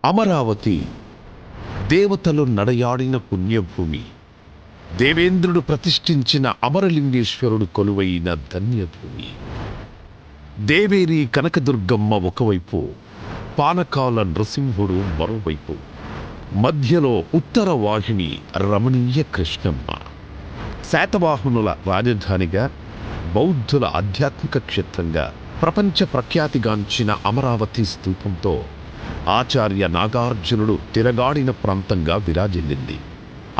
అమరావతి దేవతలు నడయాడిన పుణ్యభూమి. దేవేంద్రుడు ప్రతిష్ఠించిన అమరలింగేశ్వరుడు కొలువైన ధన్యభూమి. దేవేరి కనకదుర్గమ్మ ఒకవైపు, పానకాల నృసింహుడు మరోవైపు, మధ్యలో ఉత్తర వాహిని రమణీయ కృష్ణమ్మ. శాతవాహనుల రాజధానిగా, బౌద్ధుల ఆధ్యాత్మిక క్షేత్రంగా ప్రపంచ ప్రఖ్యాతిగాంచిన అమరావతి స్తూపంతో ఆచార్య నాగార్జునుడు తిరగాడిన ప్రాంతంగా విరాజిల్లింది.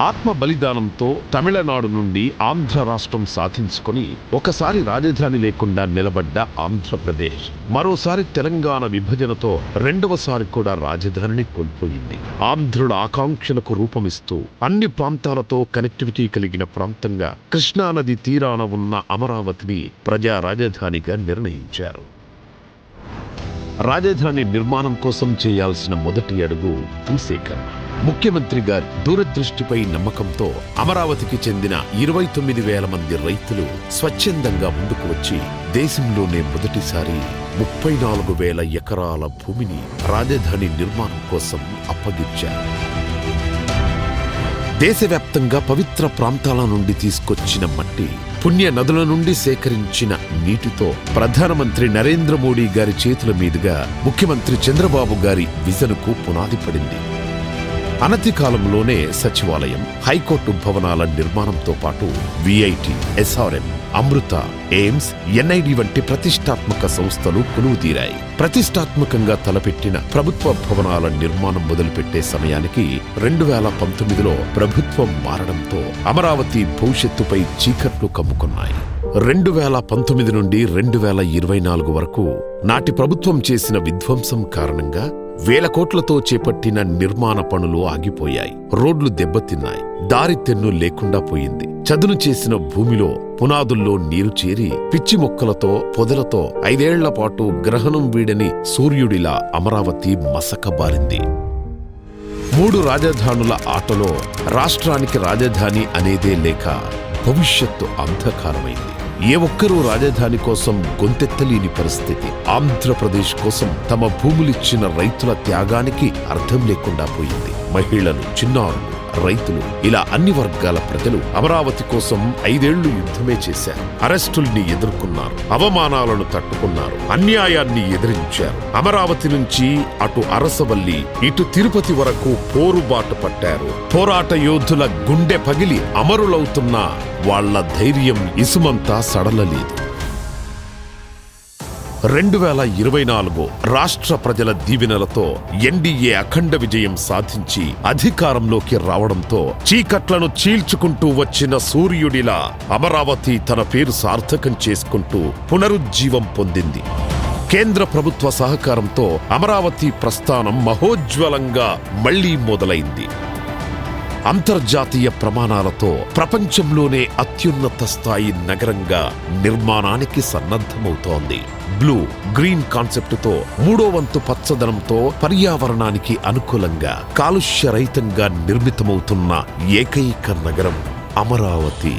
ఆత్మ బలిదానంతో తమిళనాడు నుండి ఆంధ్ర రాష్ట్రం సాధించుకొని ఒకసారి రాజధాని లేకుండా నిలబడ్డ ఆంధ్రప్రదేశ్ మరోసారి తెలంగాణ విభజనతో రెండవసారి కూడా రాజధానిని కోల్పోయింది. ఆంధ్రుల ఆకాంక్షలకు రూపమిస్తూ అన్ని ప్రాంతాలతో కనెక్టివిటీ కలిగిన ప్రాంతంగా కృష్ణానది తీరాన ఉన్న అమరావతిని ప్రజా రాజధానిగా నిర్ణయించారు. రాజధాని నిర్మాణం కోసం చేయాల్సిన మొదటి అడుగు భూసేకరణ. ముఖ్యమంత్రి గారి దూరదృష్టిపై నమ్మకంతో అమరావతికి చెందిన 29,000 మంది రైతులు స్వచ్ఛందంగా ముందుకు వచ్చి దేశంలోనే మొదటిసారి 34,000 ఎకరాల భూమిని రాజధాని నిర్మాణం కోసం అప్పగించారు. దేశవ్యాప్తంగా పవిత్ర ప్రాంతాల నుండి తీసుకొచ్చిన మట్టి, పుణ్య నదుల నుండి సేకరించిన నీటితో ప్రధానమంత్రి నరేంద్ర మోడీ గారి చేతుల మీదుగా ముఖ్యమంత్రి చంద్రబాబు గారి విజన్కు పునాది పడింది. అనతి కాలంలోనే సచివాలయం, హైకోర్టు భవనాల నిర్మాణంతో పాటు విఐటి, ఎస్ఆర్ఎం, అమృత, ఎయిమ్స్, ఎన్ఐడి వంటి ప్రతిష్టాత్మక సంస్థలు కొలువుదీరాయి. ప్రతిష్టాత్మకంగా తలపెట్టిన ప్రభుత్వ భవనాల నిర్మాణం మొదలుపెట్టే సమయానికి 2019లో ప్రభుత్వం మారడంతో అమరావతి భవిష్యత్తుపై చీకట్లు కమ్ముకున్నాయి. 2019 నుండి 2024 వరకు నాటి ప్రభుత్వం చేసిన విధ్వంసం కారణంగా వేల కోట్లతో చేపట్టిన నిర్మాణ పనులు ఆగిపోయాయి. రోడ్లు దెబ్బతిన్నాయి. దారి తెన్ను లేకుండా పోయింది. చదును చేసిన భూమిలో పునాదుల్లో నీరు చేరి పిచ్చి మొక్కలతో, పొదలతో 5 ఏళ్ల పాటు గ్రహణం వీడని సూర్యుడిలా అమరావతి మసకబారింది. 3 రాజధానుల ఆటలో రాష్ట్రానికి రాజధాని అనేదే లేక భవిష్యత్తు అంధకారమైంది. ఏ ఒక్కరూ రాజధాని కోసం గొంతెత్తలేని పరిస్థితి. ఆంధ్రప్రదేశ్ కోసం తమ భూములిచ్చిన రైతుల త్యాగానికి అర్థం లేకుండా పోయింది. మహిళలు, చిన్నారులు, రైతులు, ఇలా అన్ని వర్గాల ప్రజలు అమరావతి కోసం 5 ఏళ్లు యుద్ధమే చేశారు. అరెస్టుల్ని ఎదుర్కొన్నారు, అవమానాలను తట్టుకున్నారు, అన్యాయాన్ని ఎదిరించారు. అమరావతి నుంచి అటు అరసవల్లి, ఇటు తిరుపతి వరకు పోరుబాటు పట్టారు. పోరాట యోధుల గుండె పగిలి అమరులవుతున్న వాళ్ల ధైర్యం ఇసుమంతా సడలలేదు. 2024 రాష్ట్ర ప్రజల దీవెనలతో ఎన్డీఏ అఖండ విజయం సాధించి అధికారంలోకి రావడంతో చీకట్లను చీల్చుకుంటూ వచ్చిన సూర్యుడిలా అమరావతి తన పేరు సార్థకం చేసుకుంటూ పునరుజ్జీవం పొందింది. కేంద్ర ప్రభుత్వ సహకారంతో అమరావతి ప్రస్థానం మహోజ్వలంగా మళ్లీ మొదలైంది. అంతర్జాతీయ ప్రమాణాలతో ప్రపంచంలోనే అత్యున్నత స్థాయి నగరంగా నిర్మాణానికి సన్నద్ధమవుతోంది. బ్లూ, గ్రీన్ కాన్సెప్టుతో 3వ వంతు పచ్చదనంతో పర్యావరణానికి అనుకూలంగా కాలుష్యరహితంగా నిర్మితమవుతున్న ఏకైక నగరం అమరావతి.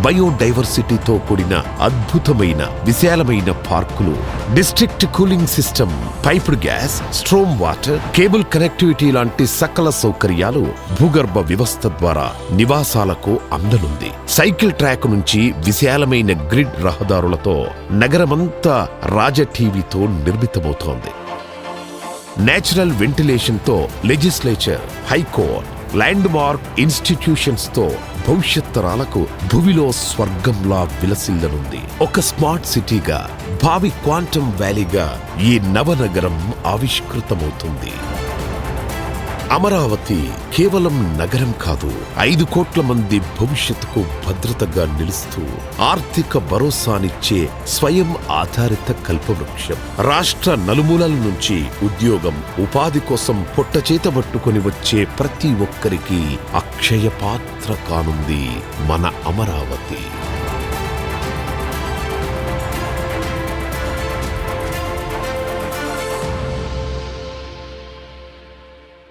బయోడైవర్సిటీతో కూడిన అద్భుతమైన విశాలమైన పార్కులు, district cooling system, piped gas, storm water, cable connectivity లాంటి సకల సౌకర్యాలు భూగర్భ వ్యవస్థ ద్వారా నివాసాలకు అందనుంది. సైకిల్ ట్రాక్ నుంచి విశాలమైన గ్రిడ్ రహదారులతో నగరమంతా రాజటీవీతో నిర్మితమవుతోంది. నేచురల్ వెంటిలేషన్తో legislature, high court, landmark institutions తో భవిష్యత్ తరాలకు భూమిలో స్వర్గంలా విలసిల్లనుంది. ఒక స్మార్ట్ సిటీగా, భావి క్వాంటమ్ వ్యాలీగా ఈ నవనగరం ఆవిష్కృతమవుతుంది. అమరావతి కేవలం నగరం కాదు, 5 కోట్ల మంది భవిష్యత్తుకు భద్రతగా నిలుస్తూ ఆర్థిక భరోసానిచ్చే స్వయం ఆధారిత కల్పవృక్షం. రాష్ట్ర నలుమూలల నుంచి ఉద్యోగం, ఉపాధి కోసం పొట్టచేతబట్టుకొని వచ్చే ప్రతి ఒక్కరికి అక్షయ పాత్ర కానుంది మన అమరావతి.